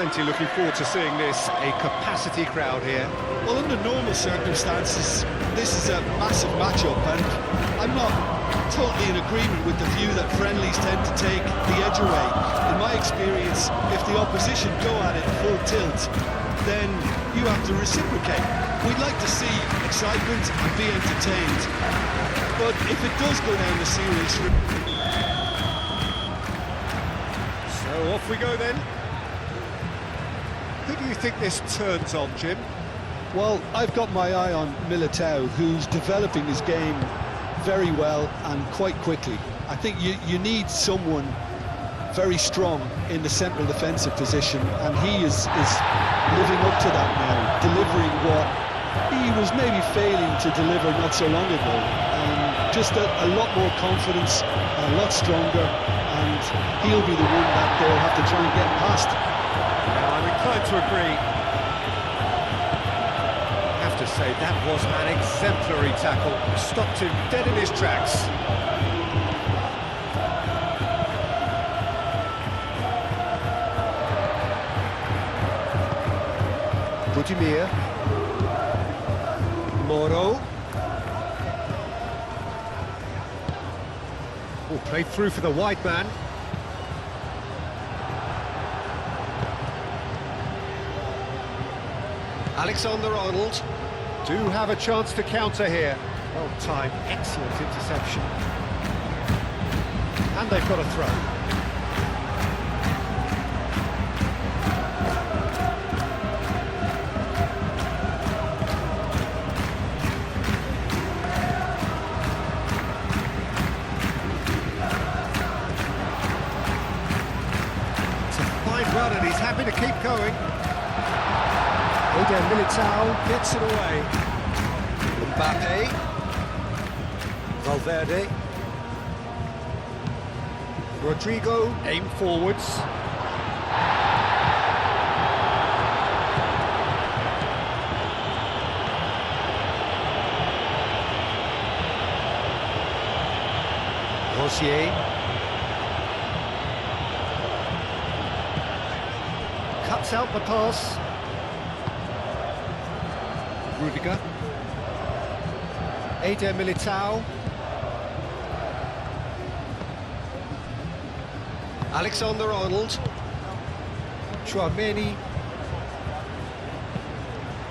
plenty looking forward to seeing this. A capacity crowd here. Well, under normal circumstances, this is a massive match-up, and I'm not totally in agreement with the view that friendlies tend to take the edge away. In my experience, if the opposition go at it full tilt, then you have to reciprocate. We'd like to see excitement and be entertained, but if it does go down the serious route... So off we go then. Who do you think this turns on, Jim? Well, I've got my eye on Militao, who's developing his game very well and quite quickly. I think you need someone very strong in the central defensive position, and he is living up to that now, delivering what he was maybe failing to deliver not so long ago. Just a lot more confidence, a lot stronger, and he'll be the one that they'll have to try and get past. Yeah, I'm inclined to agree. I have to say, that was an exemplary tackle. Stopped him dead in his tracks. Budimir. Moro. Oh, played through for the wide man. Alexander-Arnold do have a chance to counter here. Well timed, excellent interception. And they've got a throw. It's a fine run and he's happy to keep going. Militao gets it away. Mbappe. Valverde. Rodrigo, aim forwards. Rosier. Cuts out the pass. Rudiger. Eder Militao. Alexander-Arnold. Chouameni.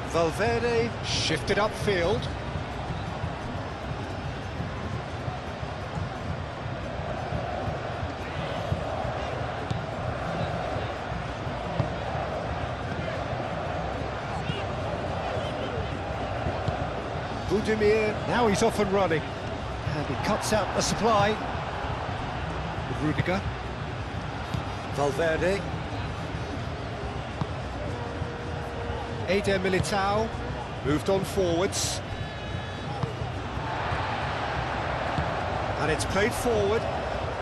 Valverde shifted upfield. Budimir, now he's off and running. And he cuts out the supply. Rudiger. Valverde. Eder Militao. Moved on forwards. And it's played forward.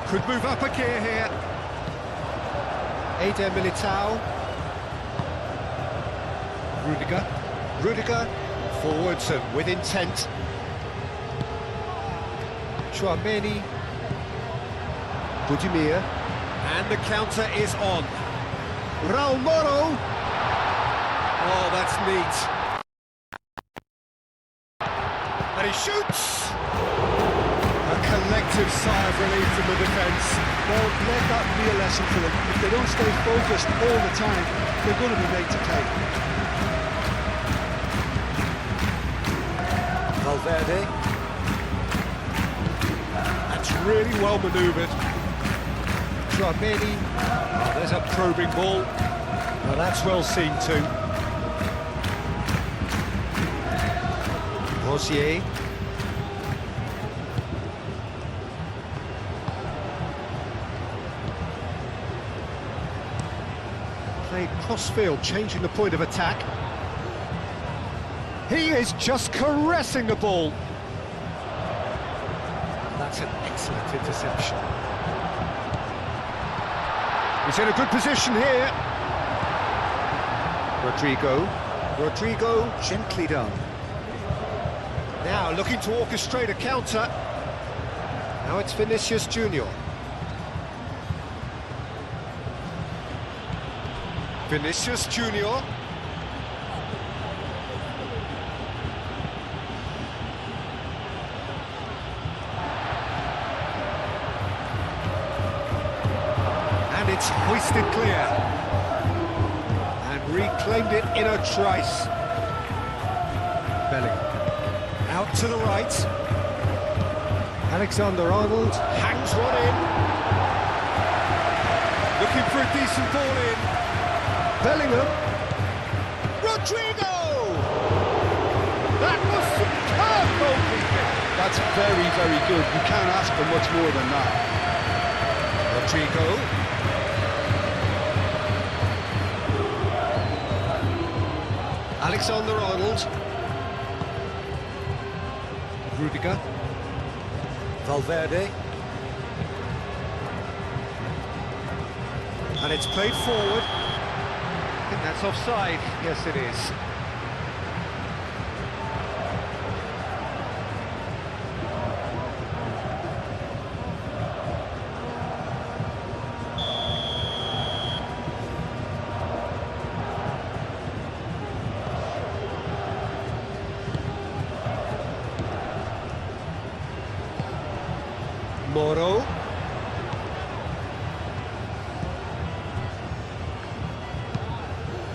Could move up a gear here. Eder Militao. Rudiger. Forwards and with intent. Chouameni. Budimir. And the counter is on. Raul Moro. Oh, that's neat. And he shoots. A collective sigh of relief from the defence. Well, let that be a lesson for them. If they don't stay focused all the time, they're going to be made to pay. Valverde. That's really well manoeuvred. Chouameni. Oh, there's a probing ball. Well, that's well seen too. Rosier. Played cross-field, changing the point of attack. He is just caressing the ball. That's an excellent interception. He's in a good position here. Rodrigo, gently done. Now looking to orchestrate a counter. Now it's Vinicius Junior. Vinicius Junior. And it's hoisted clear. And reclaimed it in a trice. Bellingham. Out to the right. Alexander-Arnold hangs one in. Looking for a decent ball in. Bellingham. Rodrigo! That was superb goalkeeping. That's very, very good. You can't ask for much more than that. Rodrigo. Alexander-Arnold. Rudiger. Valverde. And it's played forward. I think that's offside. Yes, it is. Moro.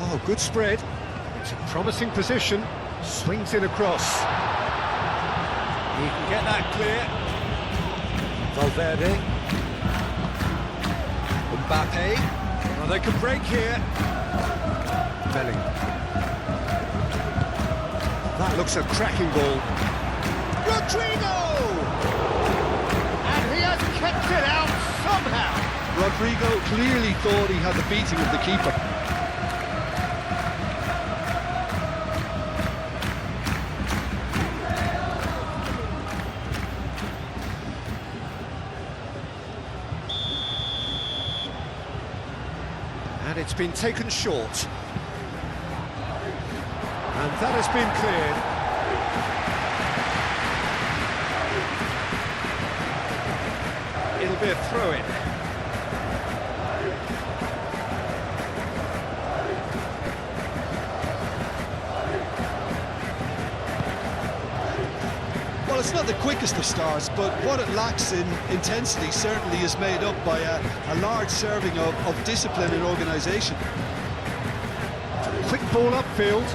Oh, good spread. It's a promising position. Swings in across. He can get that clear. Valverde. Mbappe. Oh, they can break here. Bellingham. That looks a cracking ball. Rodrigo! And he has kept it out somehow. Rodrigo clearly thought he had the beating of the keeper. And it's been taken short. And that has been cleared. It'll be a throw-in. Well, it's not the quickest of starts, but what it lacks in intensity certainly is made up by a large serving of discipline and organisation. Quick ball upfield.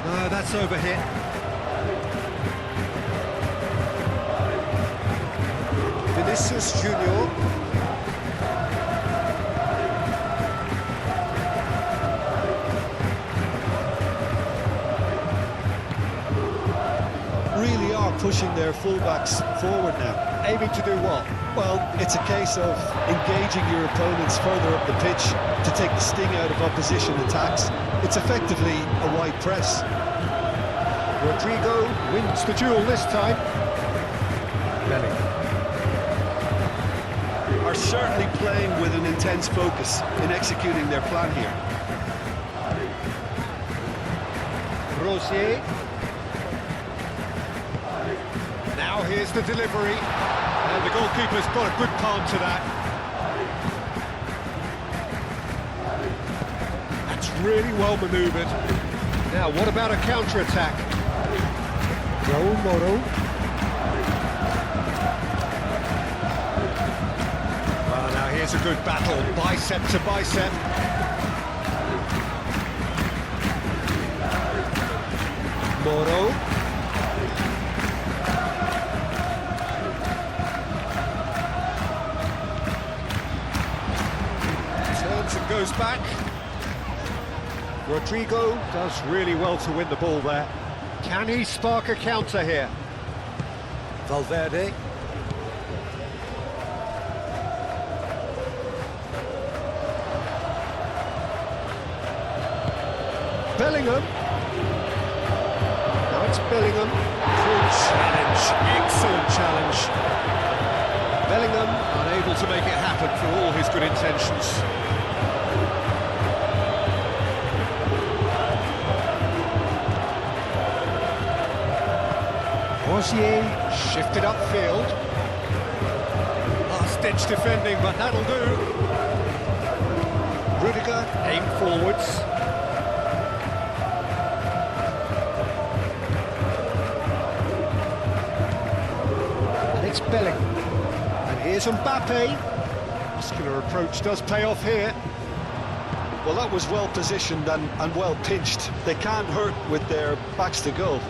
No, that's overhit. Vinicius Junior. Really are pushing their fullbacks forward now. Aiming to do what? Well, it's a case of engaging your opponents further up the pitch to take the sting out of opposition attacks. It's effectively a wide press. Rodrigo wins the duel this time. Bellingham. Are certainly playing with an intense focus in executing their plan here. Rosier. Now here's the delivery. And the goalkeeper's got a good palm to that. That's really well manoeuvred. Now, what about a counter-attack? Raul Moro. Well, now here's a good battle, bicep to bicep. Moro. Turns and goes back. Rodrigo does really well to win the ball there. Can he spark a counter here? Valverde. Bellingham. Now it's Bellingham. Good challenge. Excellent challenge. Bellingham unable to make it happen for all his good intentions. Rosier shifted upfield. Last-ditch defending, but that'll do. Rudiger, aim forwards. And it's Bellingham. And here's Mbappe. Muscular approach does pay off here. Well, that was well positioned and well pinched. They can't hurt with their backs to goal.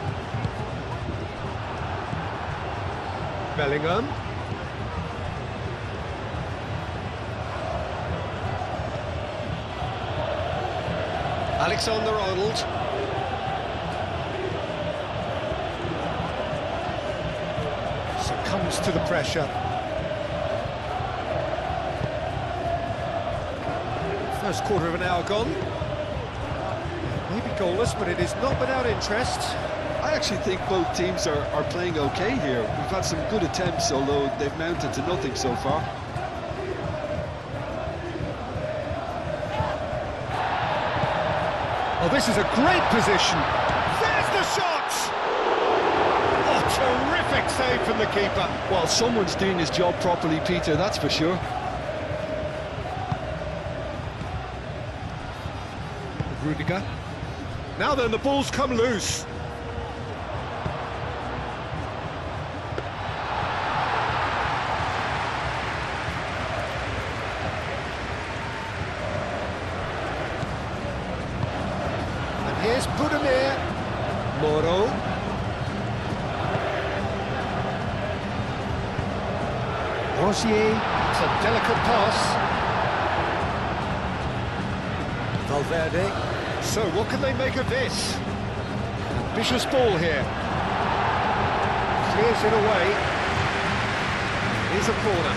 Bellingham. Alexander-Arnold. Succumbs to the pressure. First quarter of an hour gone. Maybe goalless, but it is not without interest. I actually think both teams are playing okay here. We've had some good attempts, although they've mounted to nothing so far. Oh, this is a great position. There's the shot! Oh, terrific save from the keeper. Well, someone's doing his job properly, Peter, that's for sure. Rudiger. Now then, the ball's come loose. And here's Budimir. Moro. Rosier. It's a delicate pass. Valverde. So, what can they make of this? Ambitious ball here. Clears it away. Here's a corner.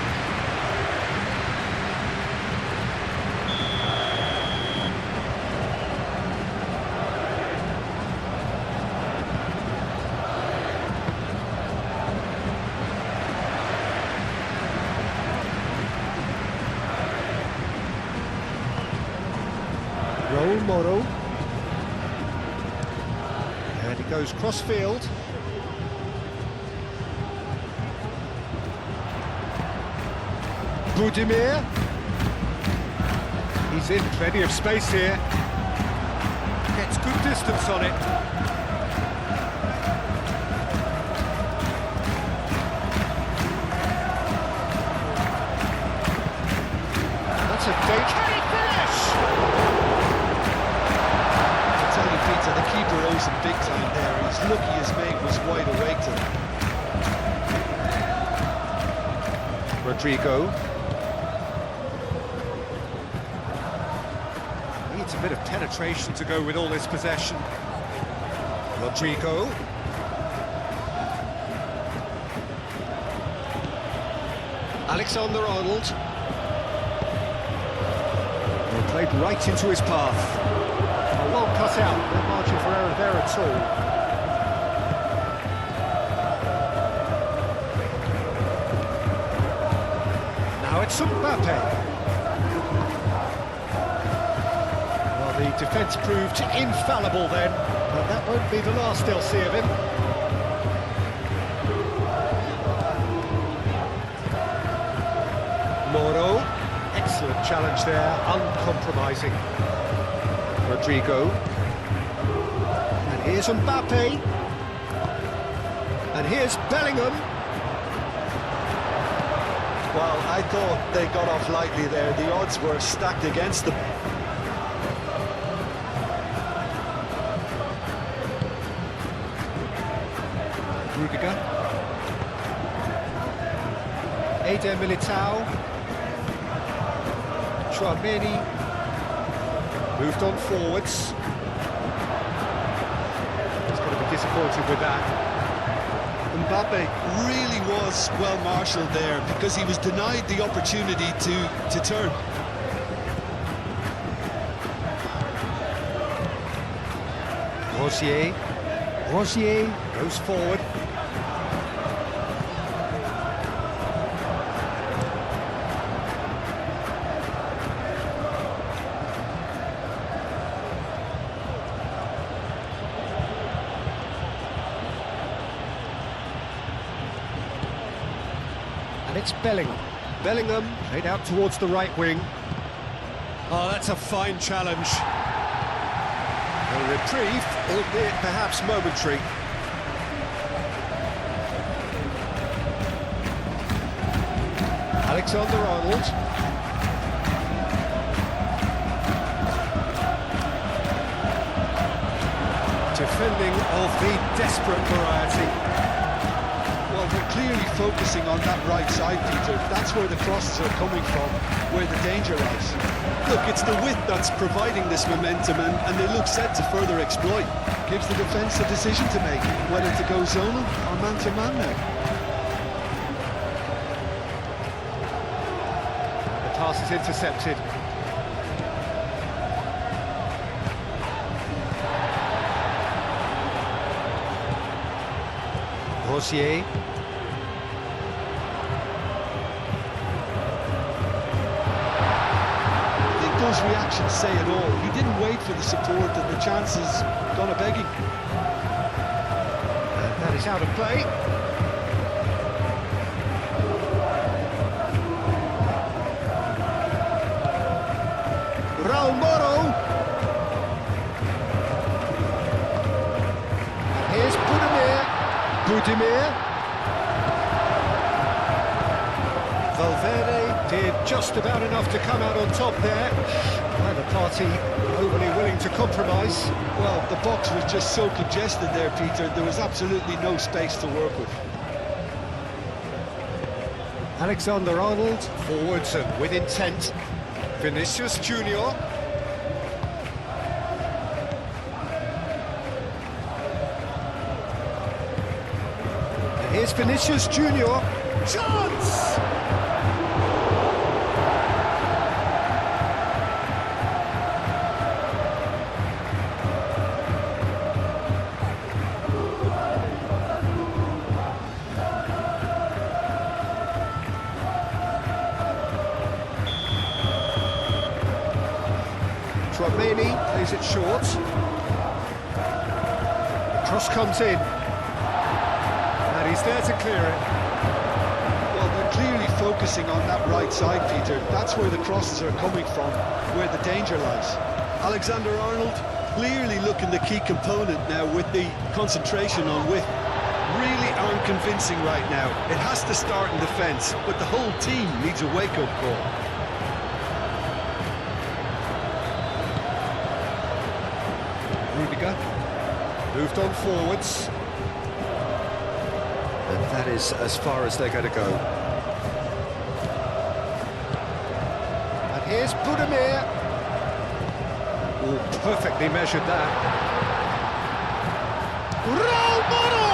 Raul Moro. And he goes cross-field. Budimir. He's in, plenty of space here. Gets good distance on it. That's a dangerous... Can he finish? Peter, the keeper owes him big time there. He's lucky his mate was wide awake to him. Rodrigo. Needs a bit of penetration to go with all this possession. Rodrigo. Alexander-Arnold. Well, played right into his path. Well cut out, no margin for error there at all. Now it's Mbappe. Well, the defence proved infallible then, but that won't be the last they'll see of him. Moro, excellent challenge there, uncompromising. Rodrigo. And here's Mbappe. And here's Bellingham. Well, I thought they got off lightly there. The odds were stacked against them. Rudiger. Eder Militao. Tchouaméni. Moved on forwards. He's going to be disappointed with that. Mbappe really was well marshalled there because he was denied the opportunity to turn. Rosier. Rosier goes forward. And it's Bellingham. Bellingham played out towards the right wing. Oh, that's a fine challenge. A reprieve, albeit perhaps momentary. Alexander-Arnold. Defending of the desperate variety. Well, they're clearly focusing on that right side, Peter. That's where the crosses are coming from, where the danger lies. Look, it's the width that's providing this momentum, and they look set to further exploit. Gives the defence a decision to make, whether to go zonal or man-to-man now. The pass is intercepted. Rosier. Those reactions say it all. He didn't wait for the support, and the chances gone a-begging. And that is out of play. Raul Moro. Here's Budimir. Valverde did just about enough to come out on top there. Neither party overly willing to compromise. Well, the box was just so congested there, Peter. There was absolutely no space to work with. Alexander-Arnold forwards and with intent. Vinicius Junior. And here's Vinicius Junior. Chance! Tchouaméni plays it short. The cross comes in. And he's there to clear it. Well, they're clearly focusing on that right side, Peter. That's where the crosses are coming from, where the danger lies. Alexander-Arnold clearly looking the key component now with the concentration on width. Really aren't convincing right now. It has to start in defence, but the whole team needs a wake-up call. Rudiger moved on forwards, and that is as far as they're going to go. And here's Budimir. Oh, perfectly measured that. Raul Moro!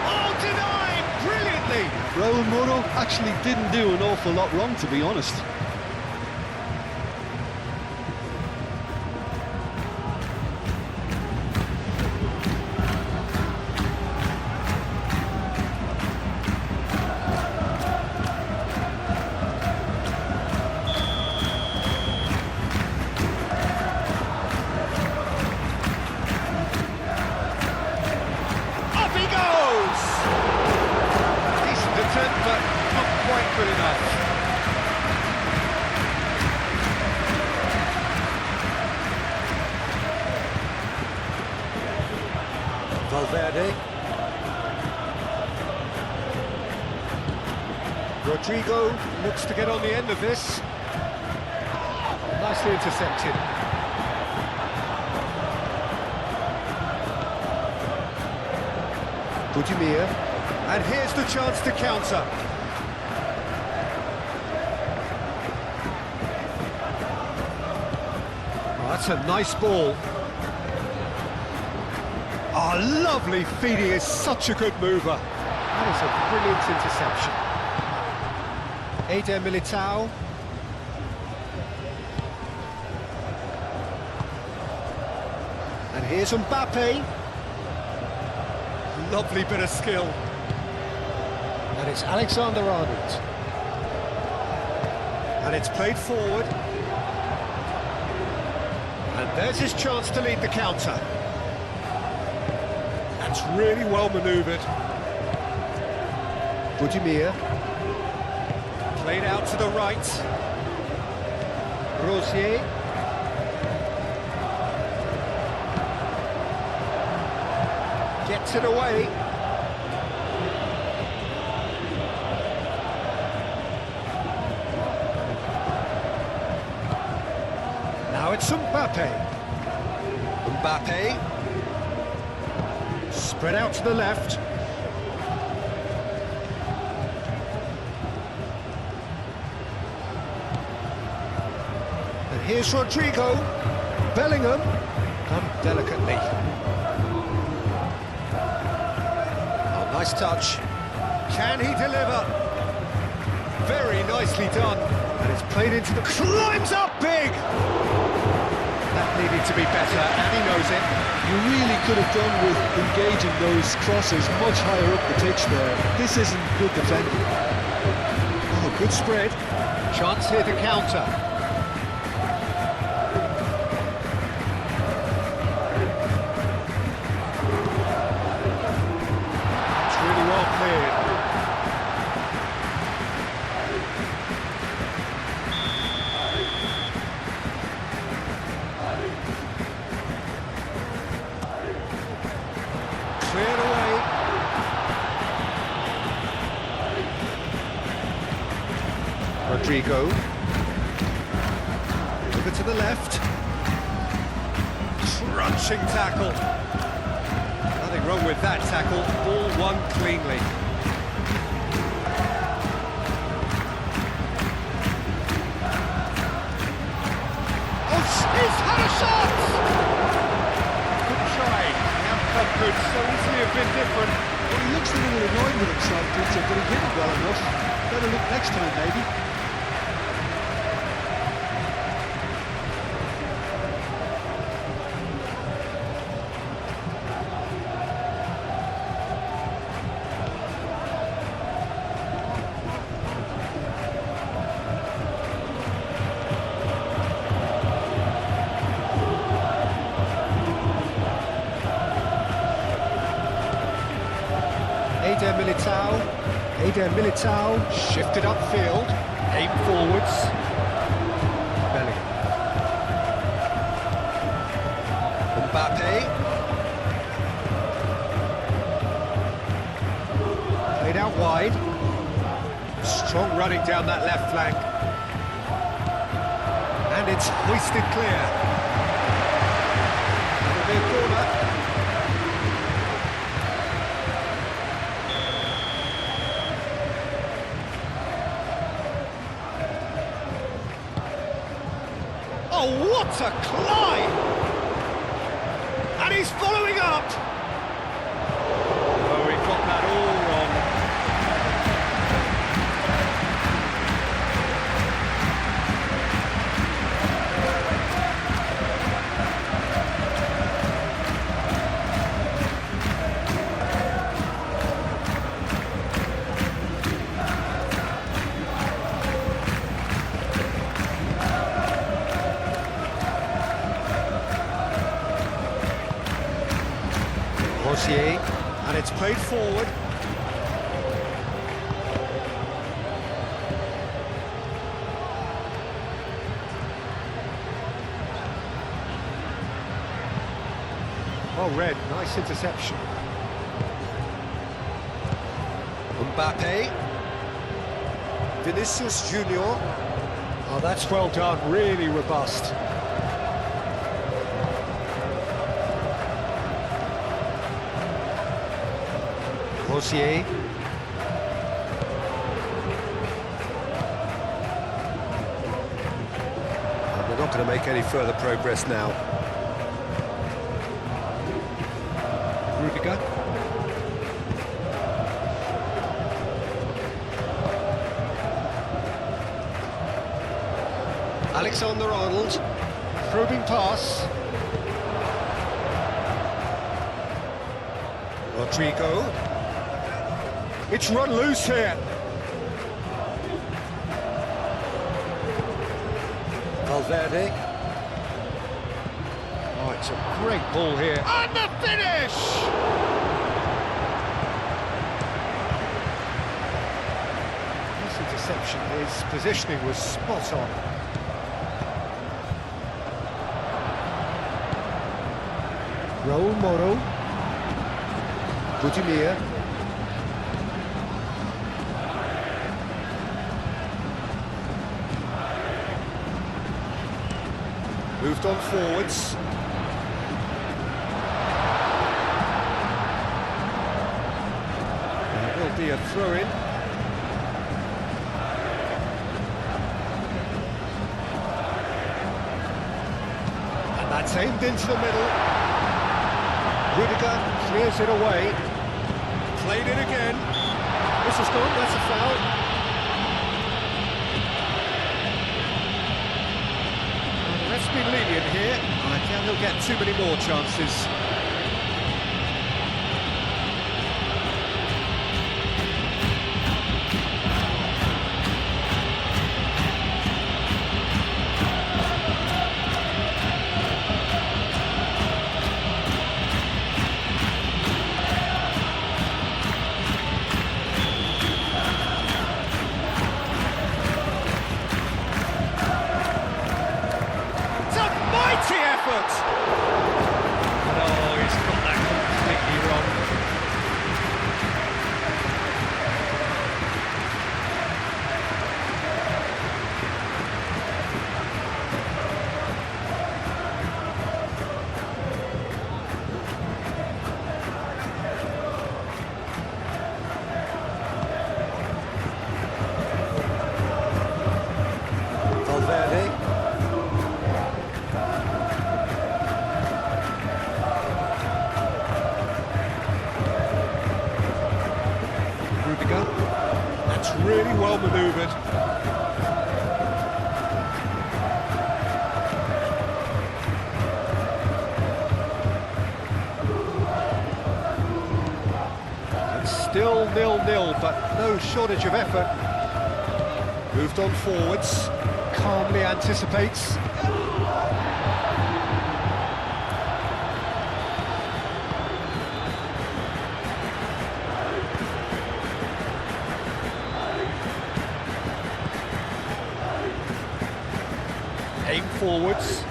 Oh, denied brilliantly. Raul Moro actually didn't do an awful lot wrong, to be honest. But not quite good enough. Valverde. Rodrigo looks to get on the end of this. Nicely intercepted. Budimir. And here's the chance to counter. Oh, that's a nice ball. Oh, lovely feed. He is such a good mover. That is a brilliant interception. Eder Militao. And here's Mbappe. Lovely bit of skill. And it's Alexander-Arnold. And it's played forward. And there's his chance to lead the counter. That's really well manoeuvred. Budimir. Played out to the right. Rosier. Gets it away. Now it's Mbappe. Mbappe. Spread out to the left. And here's Rodrigo. Bellingham. Come delicately. Oh, nice touch. Can he deliver? Very nicely done. And it's played into the... Climbs up big! That needed to be better, and he knows it. You really could have done with engaging those crosses much higher up the pitch there. This isn't good defending. Oh, good spread. Chance here to counter. It's really well cleared. Cleared away. Rodrigo. Over to the left. Crunching tackle. Nothing wrong with that tackle. Ball won cleanly. Oh, he's had a shot! Good try. The outcome could so easily have been different. Well, he looks a little annoyed with himself, Peter, but he hit it well enough. Better look next time, maybe. Eder Militao shifted upfield, aim forwards. Bellingham. Mbappe. Played out wide. Strong running down that left flank. And it's hoisted clear. That'll be a corner. Oh, what a climb! And he's following up! Oh, he got that all wrong. Rosier, and it's played forward. Oh, red, nice interception. Mbappe. Vinicius Junior. Oh, that's well done, really robust. Rosier. And they're not going to make any further progress now. Rudiger. Alexander-Arnold. Probing pass. Rodrigo. It's run loose here. Valverde. Oh, it's a great ball here. And the finish! This interception, his positioning was spot on. Raul Moro. Budimir. Moved on forwards. There will be a throw-in. And that's aimed into the middle. Rudiger clears it away. Played it again. This has gone, that's a foul. Let's be lenient here. I doubt he'll get too many more chances. That's really well manoeuvred. It's still 0-0, but no shortage of effort. Moved on forwards, calmly anticipates. Aim forwards.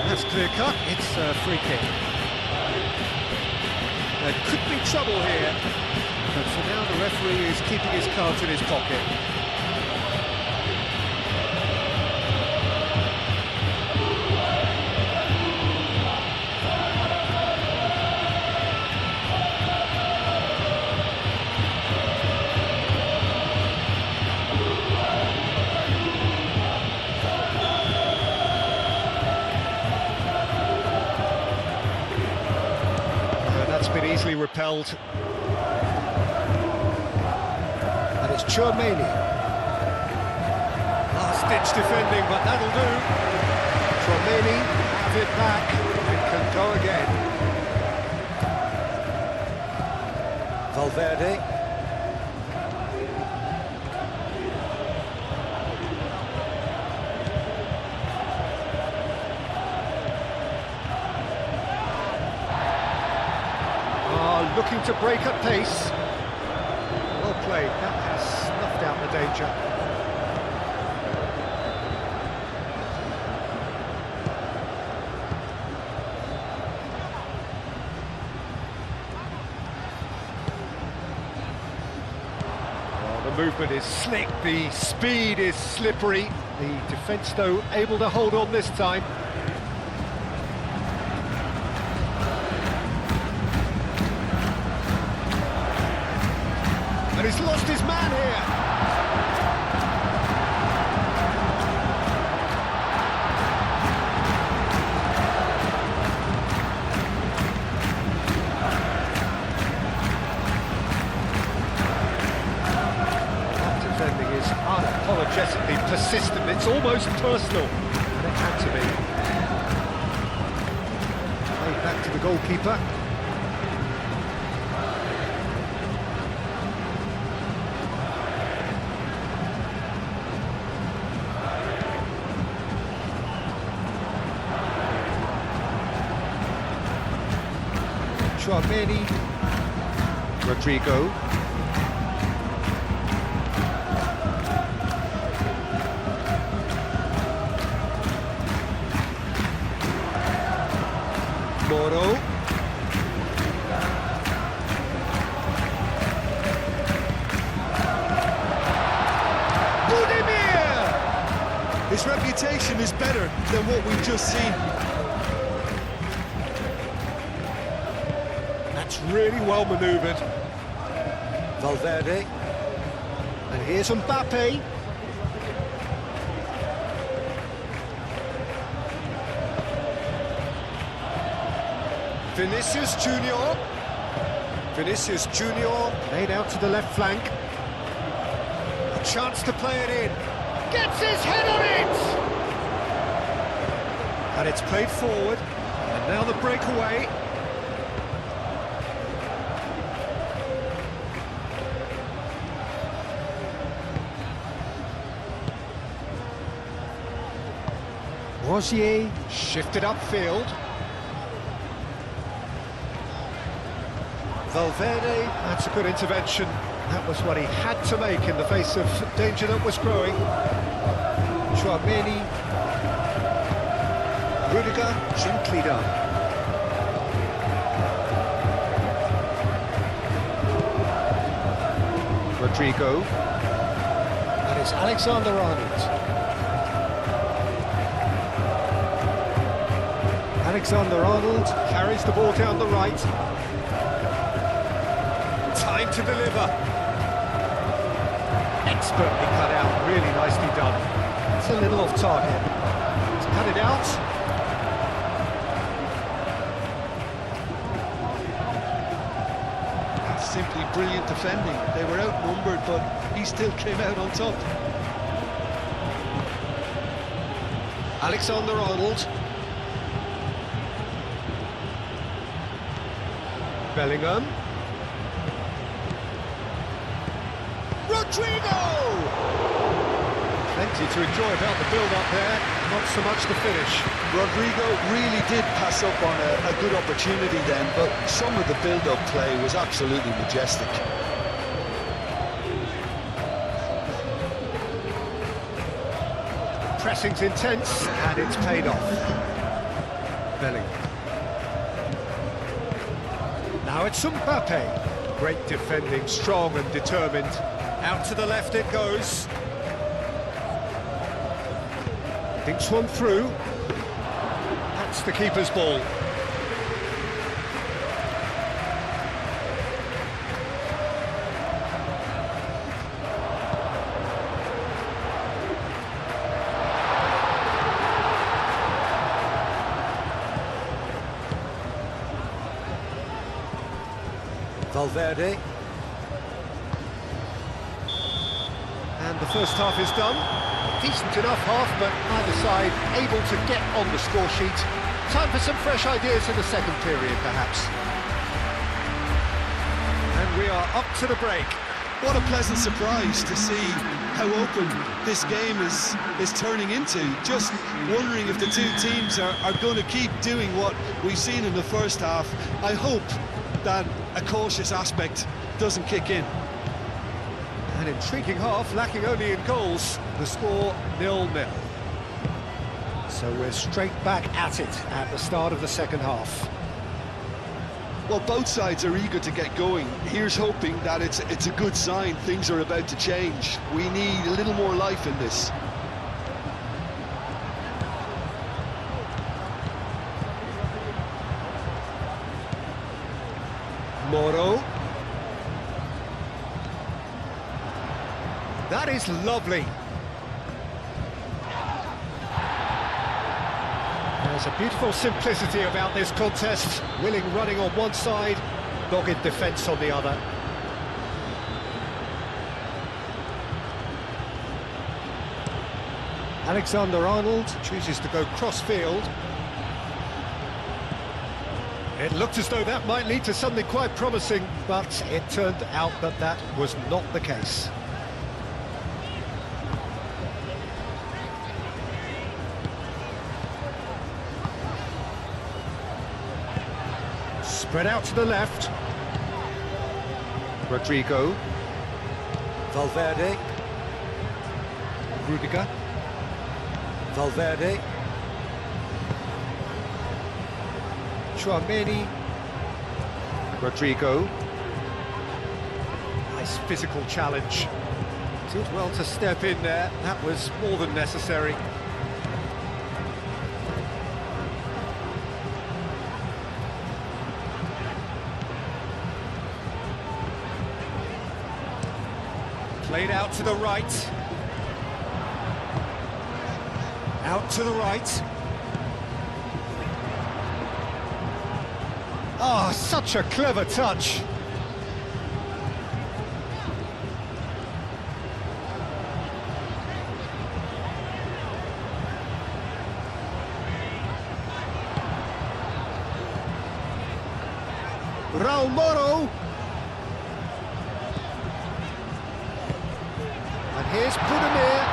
That's clear cut. It's a free kick. There could be trouble here, but for now the referee is keeping his cards in his pocket. Been easily repelled. And it's Chouameni. Last-ditch defending, but that'll do. Chouameni have it back. It can go again. Valverde. Looking to break at pace. Well played, that has snuffed out the danger. Well, the movement is slick, the speed is slippery. The defence, though, able to hold on this time. And he's lost his man here. That defending is unapologetically persistent. It's almost personal. And it had to be. Played back to the goalkeeper. Chouameni. Rodrigo. Moro. His reputation is better than what we've just seen. That's really well manoeuvred. Valverde. And here's Mbappe. Vinicius Junior. Vinicius Junior laid out to the left flank. A chance to play it in. Gets his head on it! And it's played forward. And now the breakaway. Rosier shifted upfield. Valverde, that's a good intervention. That was what he had to make in the face of danger that was growing. Chouameni. Rudiger, gently done. Rodrigo. And it's Alexander-Arnold. Alexander-Arnold carries the ball down the right. Time to deliver. Expertly cut out, really nicely done. It's a little off target. To cut it out. That's simply brilliant defending. They were outnumbered, but he still came out on top. Alexander-Arnold. Bellingham. Rodrigo! Plenty to enjoy about the build-up there, not so much the finish. Rodrigo really did pass up on a good opportunity then, but some of the build-up play was absolutely majestic. Pressing's intense, and it's paid off. Bellingham. Now it's Mbappe. Great defending, strong and determined. Out to the left it goes. Thinks one through. That's the keeper's ball. Valverde. And the first half is done. A decent enough half, but neither side able to get on the score sheet. Time for some fresh ideas in the second period, perhaps. And we are up to the break. What a pleasant surprise to see how open this game is turning into. Just wondering if the two teams are going to keep doing what we've seen in the first half. I hope that a cautious aspect doesn't kick in. An intriguing half, lacking only in goals. The score 0-0. So we're straight back at it at the start of the second half. Well, both sides are eager to get going. Here's hoping that it's a good sign. Things are about to change. We need a little more life in this. Moro. That is lovely. There's a beautiful simplicity about this contest. Willing running on one side, dogged defence on the other. Alexander-Arnold chooses to go cross-field. It looked as though that might lead to something quite promising, but it turned out that that was not the case. Spread out to the left. Rodrigo. Valverde. Rudiger. Valverde. Tchouaméni. Rodrigo. Nice physical challenge. Did well to step in there. That was more than necessary. Played out to the right. Out to the right. Ah, such a clever touch. Raul Moro. And here's Budimir.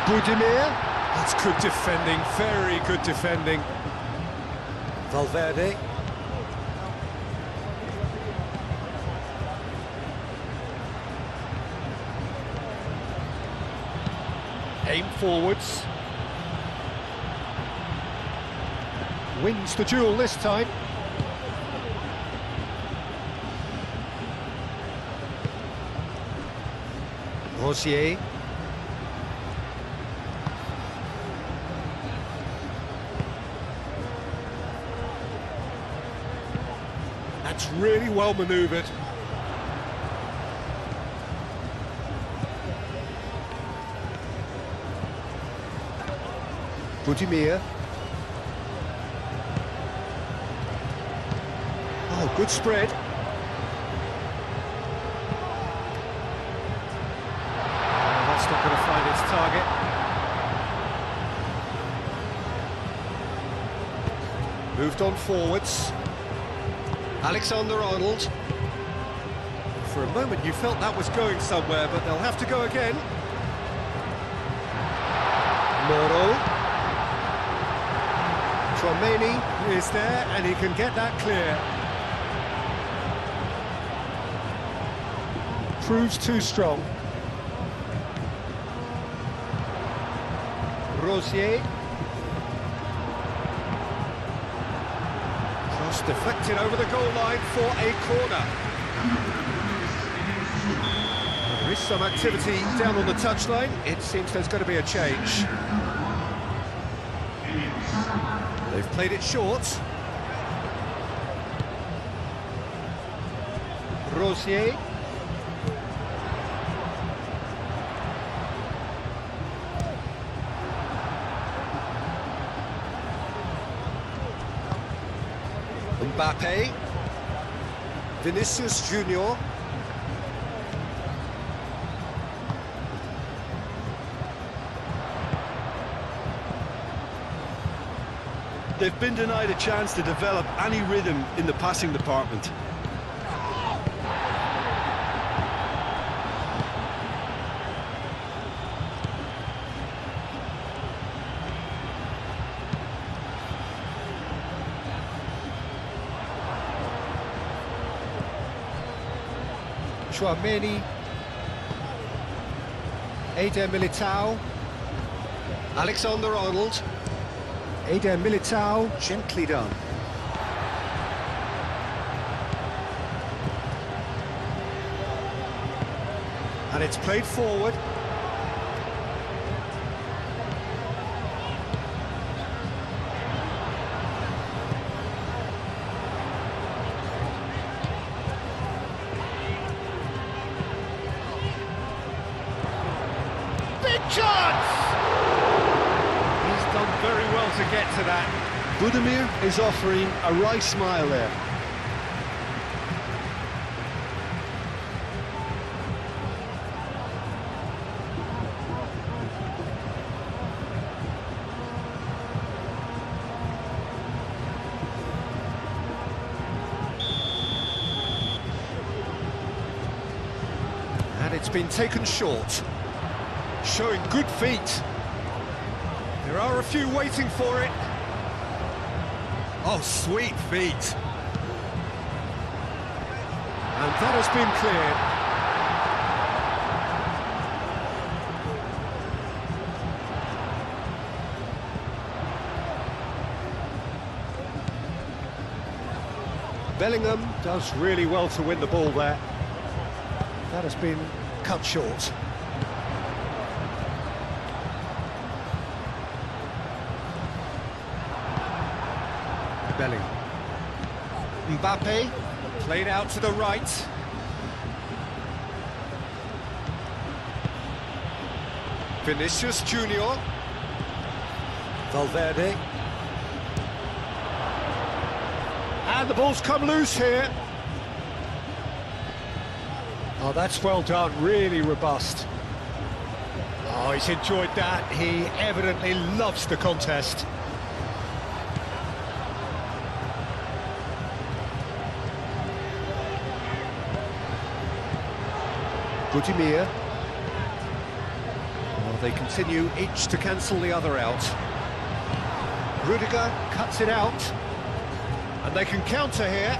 Budimir. That's good defending, very good defending. Valverde. Aim forwards. Wins the duel this time. Rosier. That's really well manoeuvred. Budimir. Oh, good spread. That's not going to find its target. Moved on forwards. Alexander-Arnold. For a moment you felt that was going somewhere, but they'll have to go again. Moro. Tchouaméni is there, and he can get that clear. Proves too strong. Rosier. Cross deflected over the goal line for a corner. There is some activity down on the touchline. It seems there's going to be a change. They've played it short. Rosier. Mbappe. Vinicius Junior. They've been denied a chance to develop any rhythm in the passing department. Tchouaméni. Eder Militao. Alexander-Arnold. Eder Militao, gently done. And it's played forward. Big chance! He's done very well to get to that. Budimir is offering a right smile there. And it's been taken short. Showing good feet. There are a few waiting for it. Oh, sweet feet. And that has been cleared. Bellingham does really well to win the ball there. That has been cut short. Bellingham. Mbappe, played out to the right. Vinicius Junior. Valverde. And the ball's come loose here. Oh, that's well done, really robust. Oh, he's enjoyed that. He evidently loves the contest. Budimir. Well, they continue each to cancel the other out. Rudiger cuts it out. And they can counter here.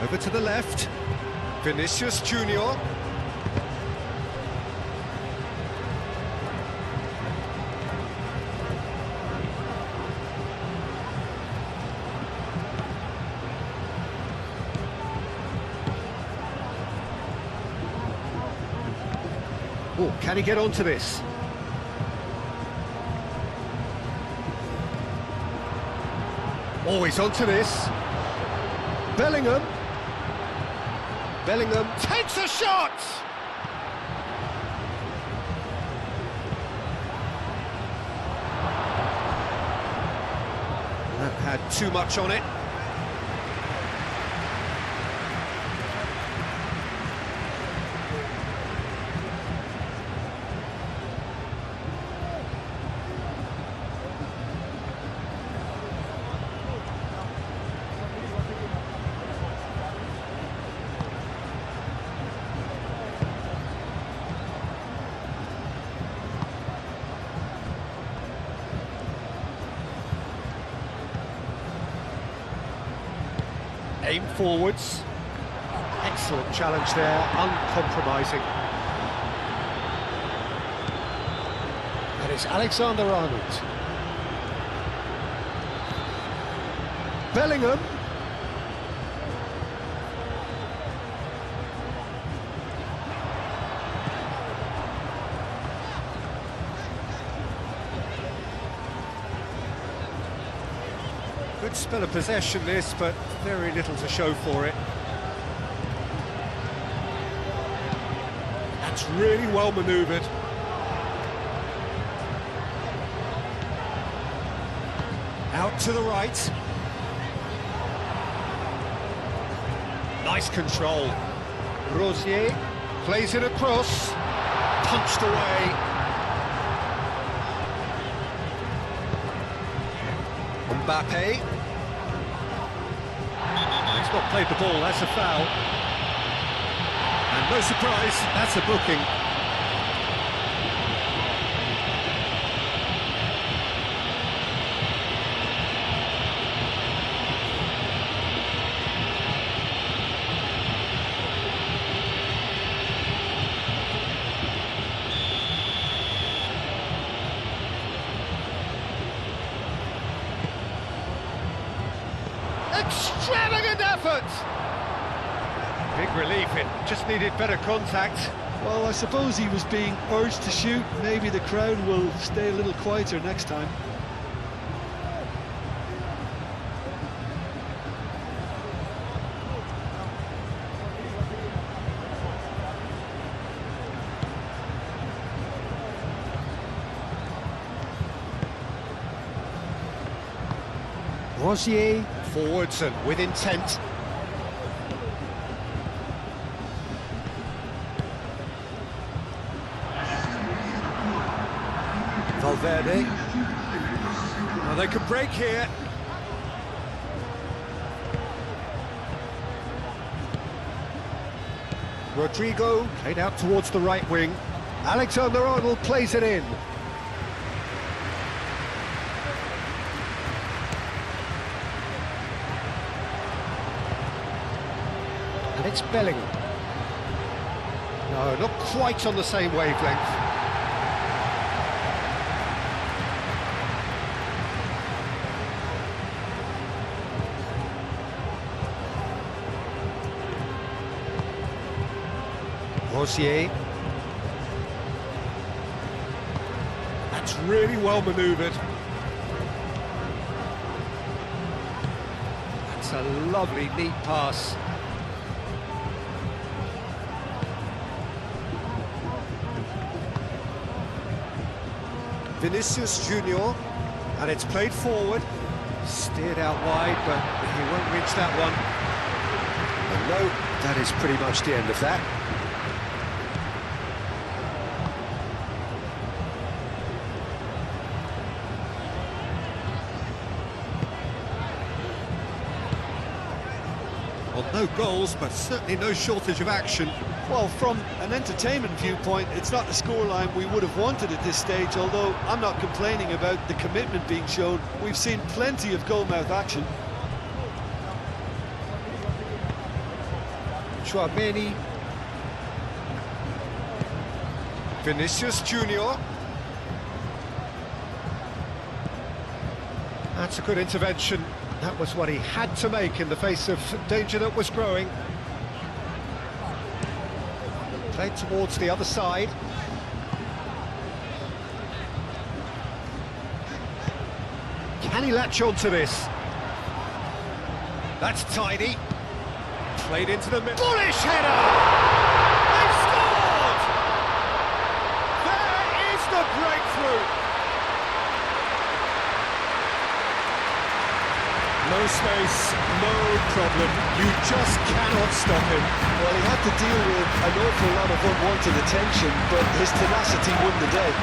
Over to the left. Vinicius Junior. Oh, can he get onto this? Oh, he's onto this. Bellingham. Bellingham takes a shot! That had too much on it. Aim forwards. Excellent challenge there, uncompromising. That is Alexander-Arnold. Bellingham. Good spell of possession this, but very little to show for it. That's really well manoeuvred. Out to the right. Nice control. Rosier plays it across. Punched away. Mbappe. He's not played the ball, that's a foul. And no surprise, that's a booking. Extravagant effort! Big relief, it just needed better contact. Well, I suppose he was being urged to shoot. Maybe the crowd will stay a little quieter next time. Rosier forwards and with intent. Valverde. Well, they could break here. Rodrigo played out towards the right wing. Alexander-Arnold plays it in. And it's Bellingham. No, not quite on the same wavelength. Rosier. That's really well manoeuvred. That's a lovely, neat pass. Vinicius Junior, and it's played forward. Steered out wide, but he won't reach that one. And no, that is pretty much the end of that. Well, no goals, but certainly no shortage of action. Well, from an entertainment viewpoint, it's not the scoreline we would have wanted at this stage, although I'm not complaining about the commitment being shown. We've seen plenty of goal-mouth action. Chouameni. Vinicius Junior. That's a good intervention. That was what he had to make in the face of danger that was growing. Played towards the other side. Can he latch on to this? That's tidy. Played into the middle. Bullish header! They've scored! There is the breakthrough! No space, no problem. You just cannot stop him. Well, he had to deal with an awful lot of unwanted attention, but his tenacity won the day.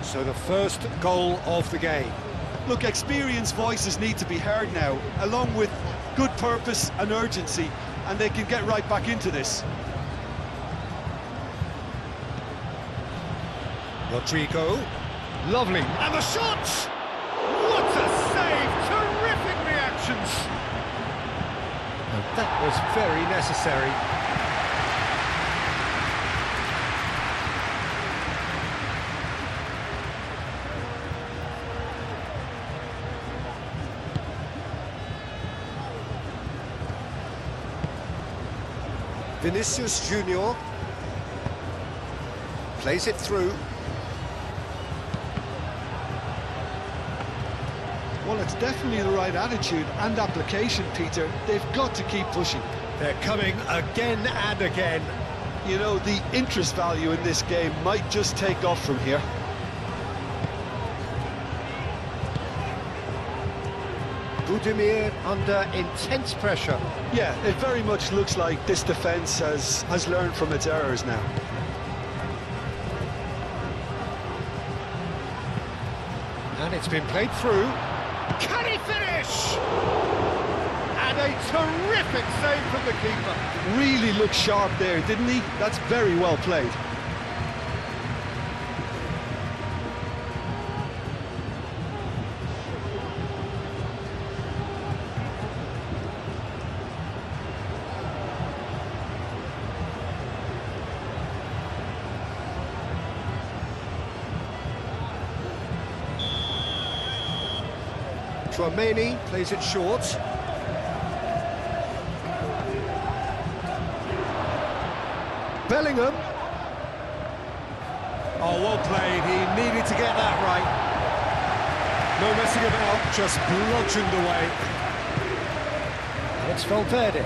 So the first goal of the game. Look, experienced voices need to be heard now, along with good purpose and urgency, and they can get right back into this. Rodrigo. Lovely. And the shot! What a save! Terrific reactions! And that was very necessary. Vinicius Junior plays it through. Well, it's definitely the right attitude and application, Peter. They've got to keep pushing. They're coming again and again. You know, the interest value in this game might just take off from here. Budimir under intense pressure. Yeah, it very much looks like this defence has learned from its errors now. And it's been played through. Can he finish? And a terrific save from the keeper. Really looked sharp there, didn't he? That's very well played. Chouameni plays it short. Bellingham. Oh, well played. He needed to get that right. No messing about, just bludgeoned away. And it's Valverde.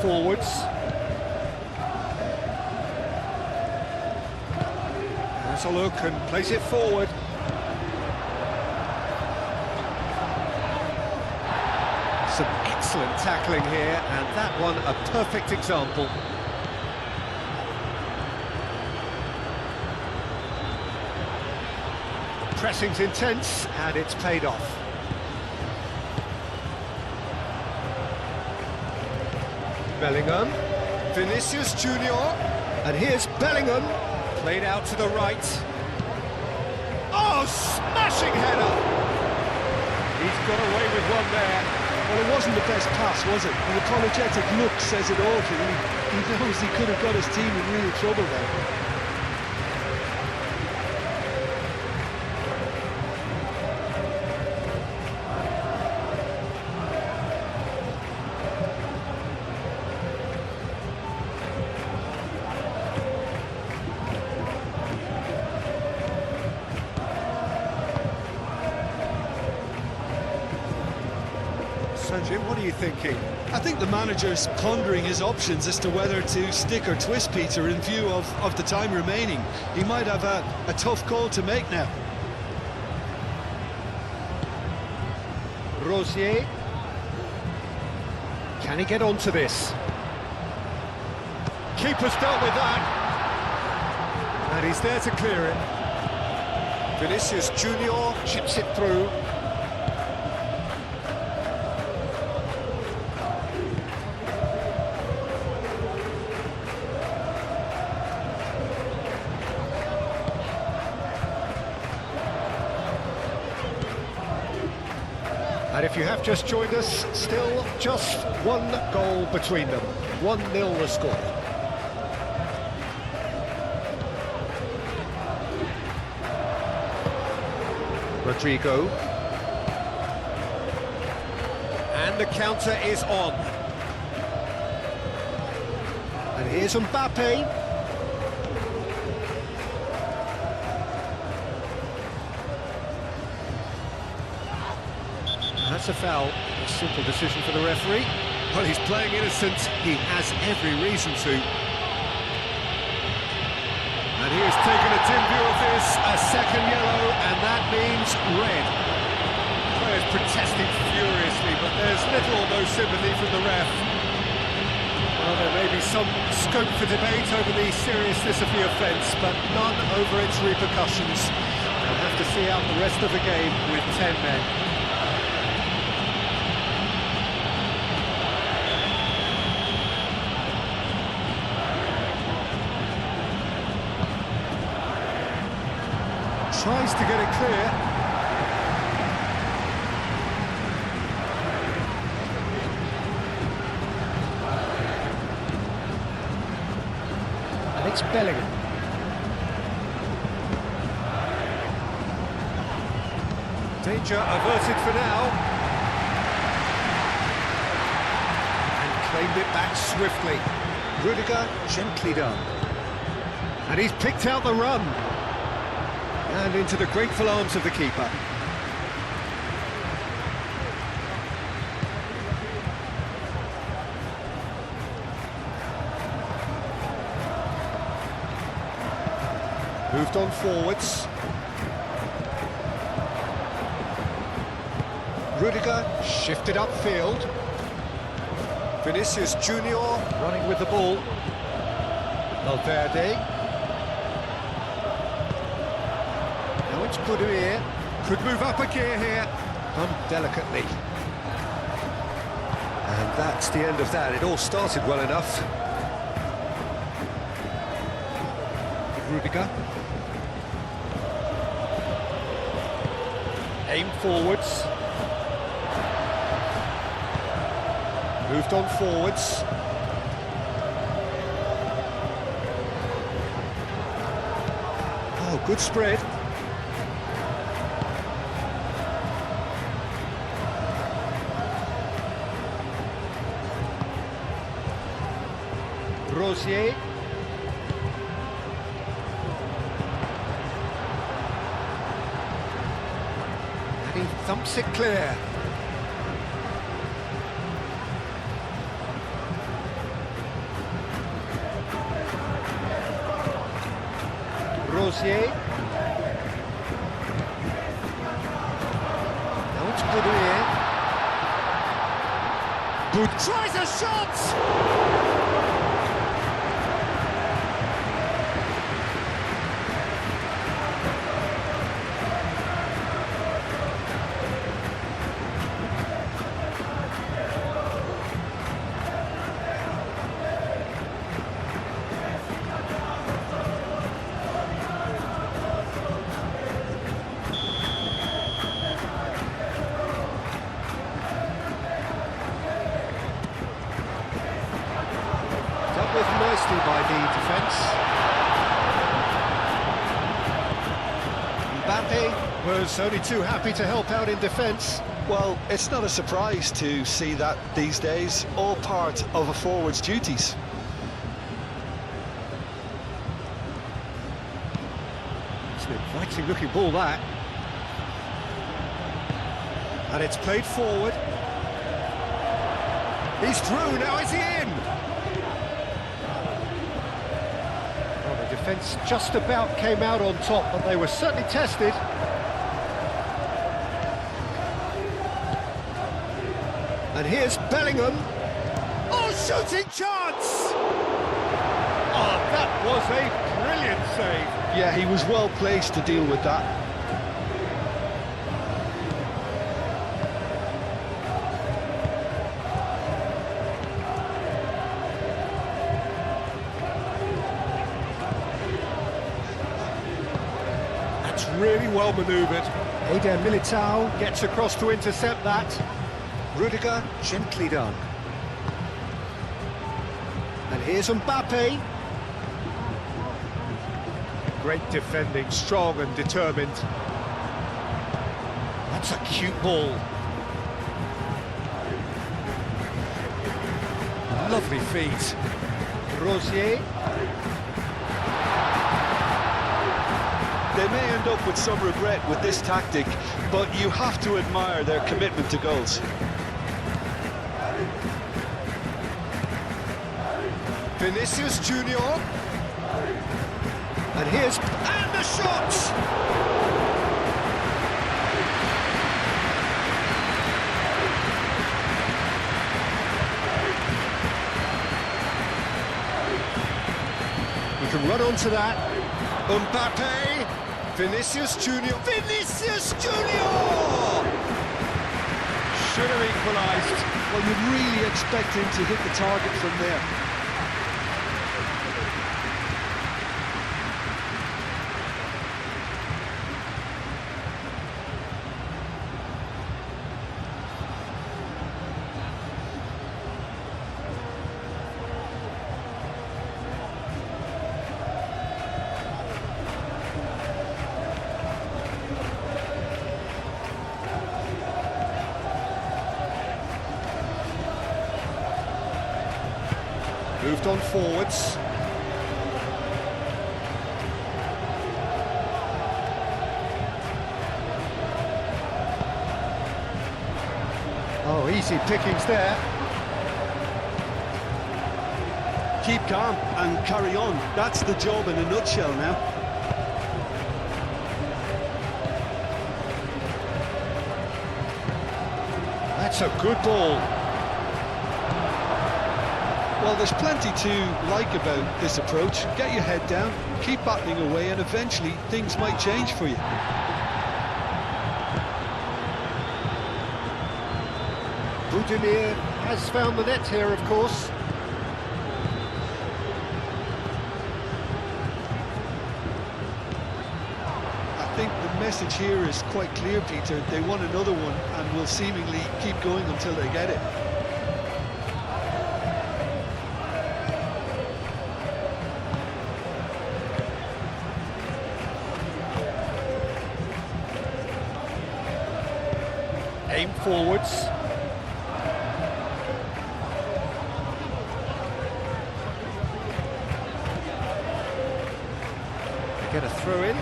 forwards. Has a look and plays it forward. Some excellent tackling here, and that one a perfect example. Pressing's intense, and it's paid off. Bellingham, Vinicius Junior, and here's Bellingham, played out to the right. Oh, smashing header! He's got away with one there. Well, it wasn't the best pass, was it? The apologetic look says it all for you. He knows he could have got his team in real trouble there. So, Jim, what are you thinking? I think the manager's pondering his options as to whether to stick or twist Peter in view of the time remaining. He might have a tough call to make now. Rosier. Can he get onto this? Keeper's dealt with that. And he's there to clear it. Vinicius Junior chips it through. And if you have just joined us, still just one goal between them. 1-0 the score. Rodrigo. And the counter is on. And here's Mbappe. That's a foul. A simple decision for the referee. Well, he's playing innocent. He has every reason to. And he has taken a dim view of this. A second yellow, and that means red. Players protesting furiously, but there's little or no sympathy from the ref. Well, there may be some scope for debate over the seriousness of the offence, but none over its repercussions. They'll have to see out the rest of the game with 10 men. Tries to get it clear. And it's Bellingham. Danger averted for now. And claimed it back swiftly. Rudiger gently done. And he's picked out the run. And into the grateful arms of the keeper. Moved on forwards. Rudiger shifted upfield. Vinicius Junior running with the ball. Valverde. It's Goodyear, could move up a gear here, done delicately. And that's the end of that. It all started well enough. Rudiger. Aimed forwards. Moved on forwards. Oh, good spread. Rosier. And he thumps it clear. Rosier. Now it's Goodwin. Good. Tries a shot! Dealt with nicely by the defence. Mbappe was only too happy to help out in defence. Well, it's not a surprise to see that these days, all part of a forward's duties. It's an inviting looking ball, that. And it's played forward. He's through, now is he in? Well, the defence just about came out on top, but they were certainly tested. And here's Bellingham. Oh, shooting chance! Oh, that was a brilliant save. Yeah, he was well placed to deal with that. That's really well manoeuvred. Eder Militao gets across to intercept that. Rudiger, gently done. And here's Mbappe. Great defending, strong and determined. That's a cute ball. Lovely feet. Rosier. They may end up with some regret with this tactic, but you have to admire their commitment to goals. Vinicius Junior. And here's... and the shot! We can run onto that. Mbappe! Vinicius Junior. Vinicius Junior! Should have equalised. Well, you'd really expect him to hit the target from there. Moved on forwards. Oh, easy pickings there. Keep calm and carry on. That's the job in a nutshell now. That's a good ball. Well, there's plenty to like about this approach. Get your head down, keep battling away, and eventually things might change for you. Budimir has found the net here, of course. I think the message here is quite clear, Peter. They want another one and will seemingly keep going until they get it. Aim forwards. They get a throw in.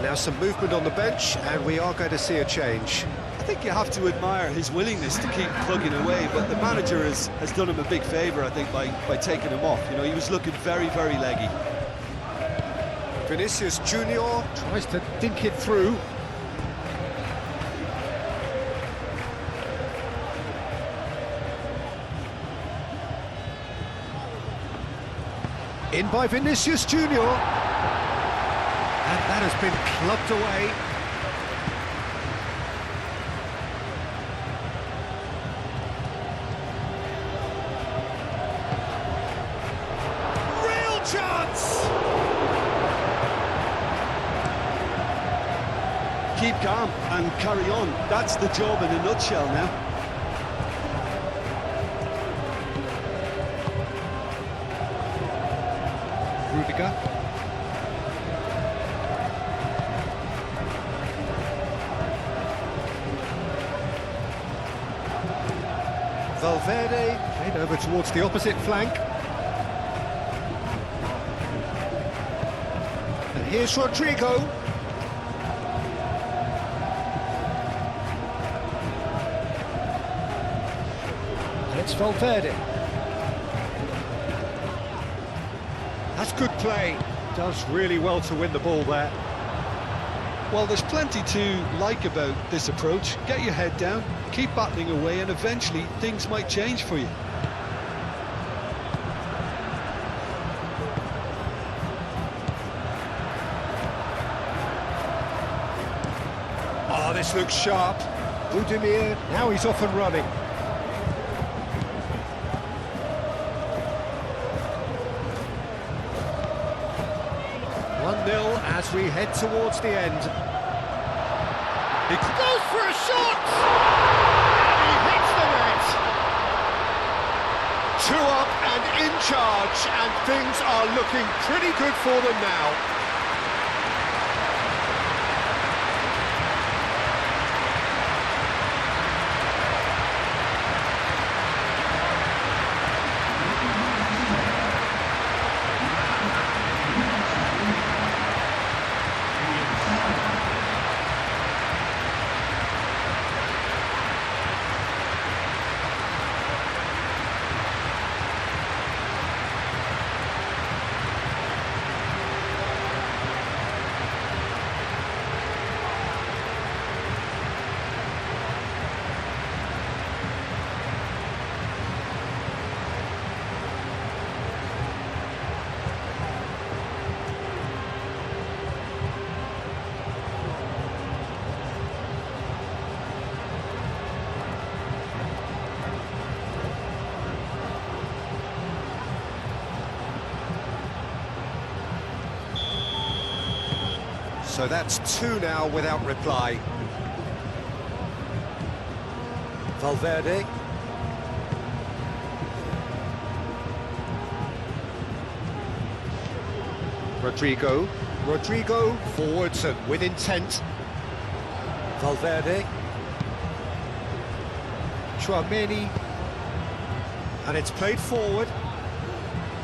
Now some movement on the bench, and we are going to see a change. I think you have to admire his willingness to keep plugging away, but the manager has done him a big favour, I think, by taking him off. You know, he was looking very, very leggy. Vinicius Junior tries to dink it through. In by Vinicius Junior. And that has been clubbed away. Real chance! Keep calm and carry on. That's the job in a nutshell now. Rudiger. Valverde played over towards the opposite flank. And here's Rodrigo. And it's Valverde. That's good play. Does really well to win the ball there. Well, there's plenty to like about this approach. Get your head down, keep battling away, and eventually things might change for you. Oh, this looks sharp. Budimir, now he's off and running. As we head towards the end. He goes for a shot! And he hits the net! 2 up and in charge, and things are looking pretty good for them now. So that's 2 now without reply. Valverde. Rodrigo. Rodrigo forwards and with intent. Valverde. Tchouaméni. And it's played forward.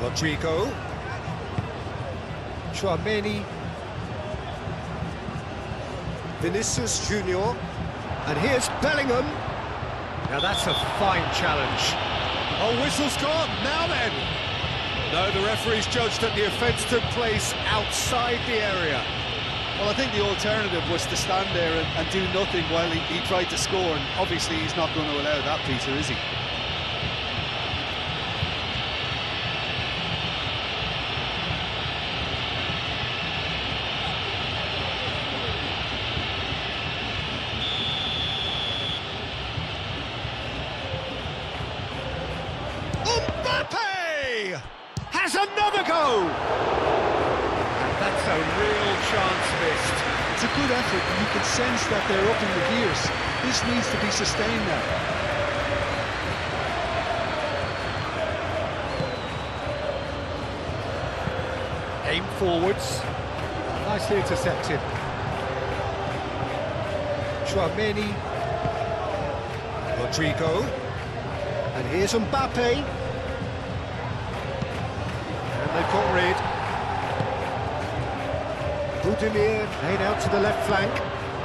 Rodrigo. Tchouaméni. Vinicius Junior, and here's Bellingham. Now that's a fine challenge. Oh, whistle's gone, now then. No, the referee's judged that the offence took place outside the area. Well, I think the alternative was to stand there and do nothing while he tried to score, and obviously he's not going to allow that, Peter, is he? Has another go! And that's a real chance missed. It's a good effort, and you can sense that they're up in the gears. This needs to be sustained now. Aim forwards. Nicely intercepted. Tchouaméni. Rodrigo. And here's Mbappe. And they've got rid. Budimir laid out to the left flank.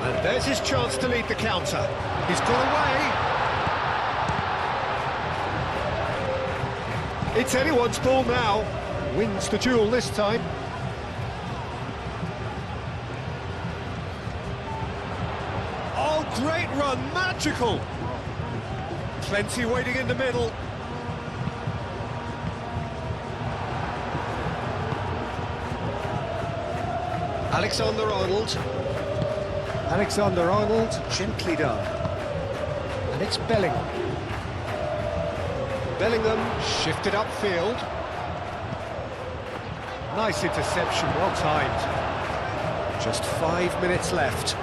And there's his chance to lead the counter. He's got away. It's anyone's ball now. Wins the duel this time. Great run, magical! Plenty waiting in the middle. Alexander-Arnold. Alexander-Arnold, gently done. And it's Bellingham. Bellingham shifted upfield. Nice interception, well timed. Just 5 minutes left.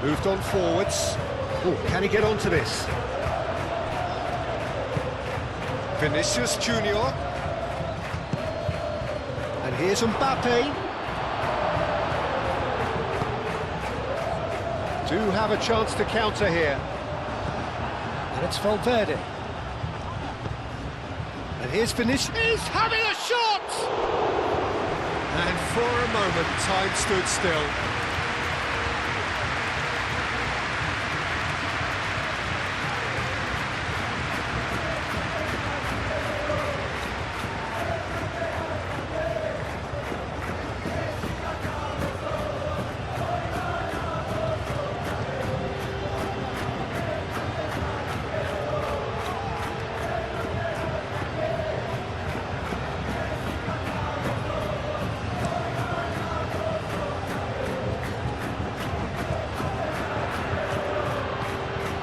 Moved on forwards. Oh, can he get onto this? Vinicius Junior. And here's Mbappe. Do have a chance to counter here. And it's Valverde. And here's Vinicius. He's having a shot! And for a moment, time stood still.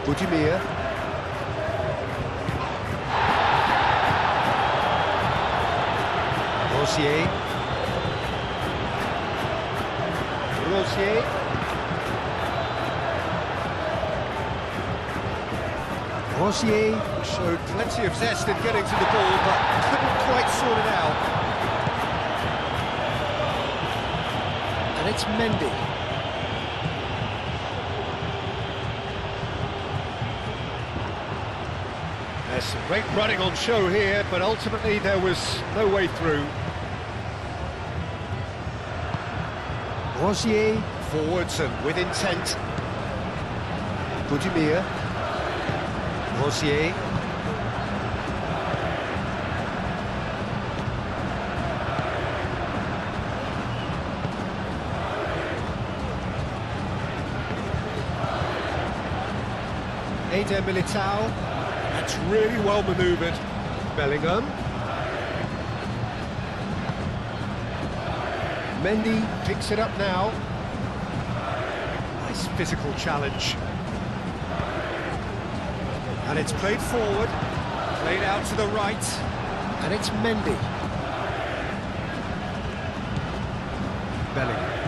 Budimir. Rosier. Rosier. Rosier showed plenty of zest in getting to the ball, but couldn't quite sort it out. And it's Mendy. There's some great running on show here, but ultimately there was no way through. Rosier, forwards and with intent. Budimir. Rosier. Eder Militao. That's really well manoeuvred. Bellingham. Mendy picks it up now. Nice physical challenge. And it's played forward, played out to the right, and it's Mendy. Bellingham.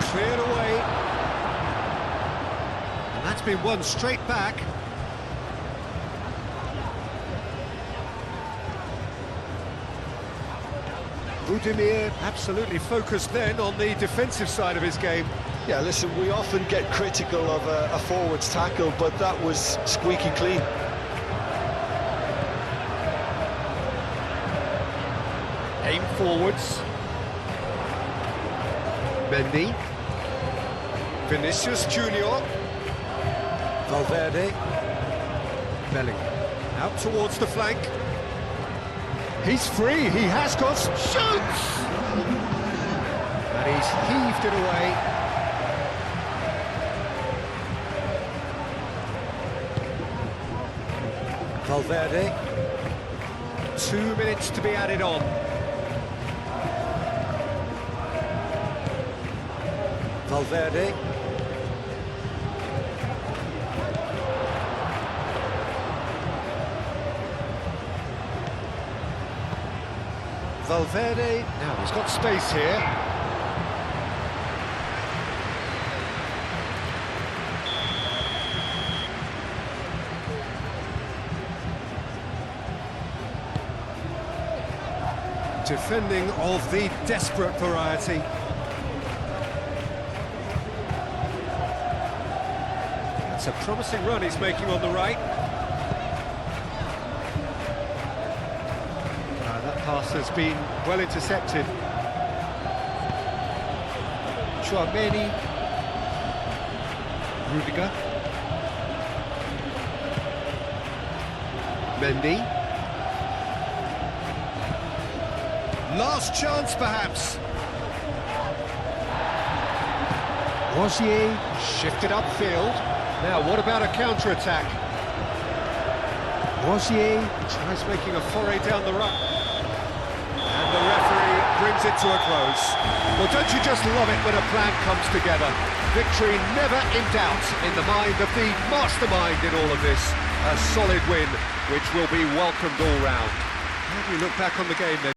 Cleared away. And that's been won straight back. Budimir absolutely focused then on the defensive side of his game. Yeah, listen, we often get critical of a forward's tackle, but that was squeaky clean. Aim forwards. Mendy. Vinicius Junior. Valverde. Bellingham. Out towards the flank. He's free, he has got shoots! And he's heaved it away. Valverde. 2 minutes to be added on. Valverde. Valverde, now he's got space here. Defending of the desperate variety. That's a promising run he's making on the right. That pass has been well intercepted. Chouameni. Rudiger. Mendy. Last chance, perhaps. Rosier shifted upfield. Now, what about a counter-attack? Rosier tries making a foray down the run. And the referee brings it to a close. Well, don't you just love it when a plan comes together? Victory never in doubt in the mind of the mastermind in all of this. A solid win, which will be welcomed all round. How do you look back on the game then?